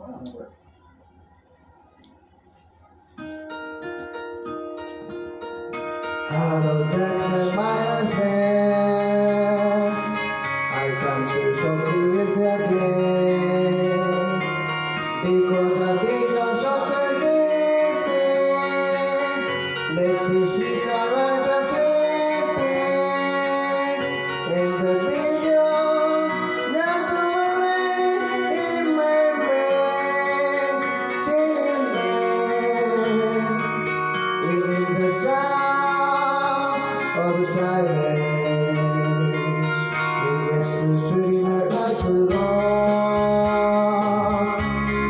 Hello, darkness, my friend. I come to talk to you again because the vision so terrific. Let's see the right of in the vision, not to worry in my brain, sitting there. It is the sound of silence. It listens to the night like a roar.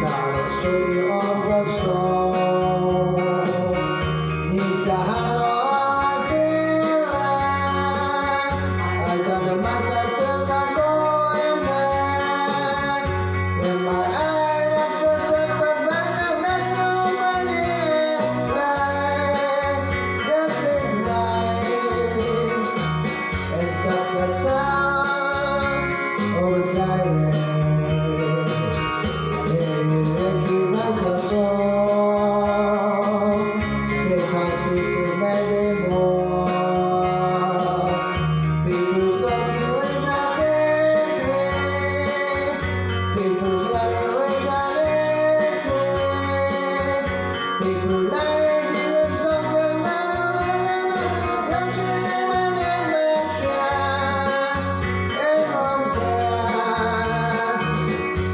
Not a story of a song. Needs a hand or a zero. I got a mic up to my going down. When my eyes are to the back, I'm not so money. And touch of sound over silence. It is making like a song. There's some people maybe more. People love you in a day. People got it with a dancing. People like it with something now.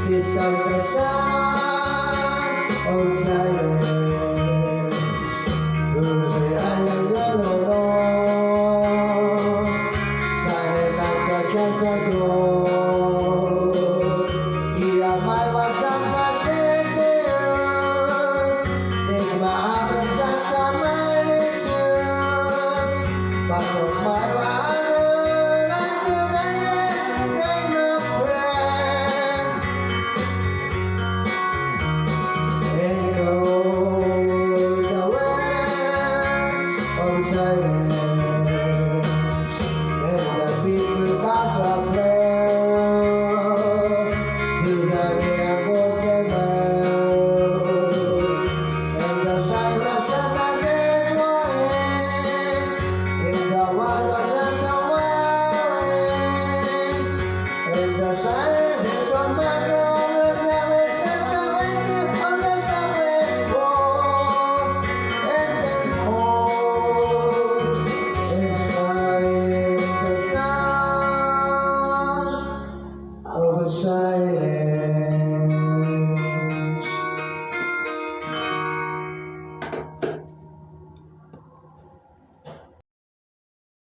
It's not the sound of silence. Who's the island alone? Silent like a cancer grows. Hear my words and my details. Think my heart and touch on my return. But of my words, like to say that ain't no prayer. And go the way of silence. And the people back up there. See that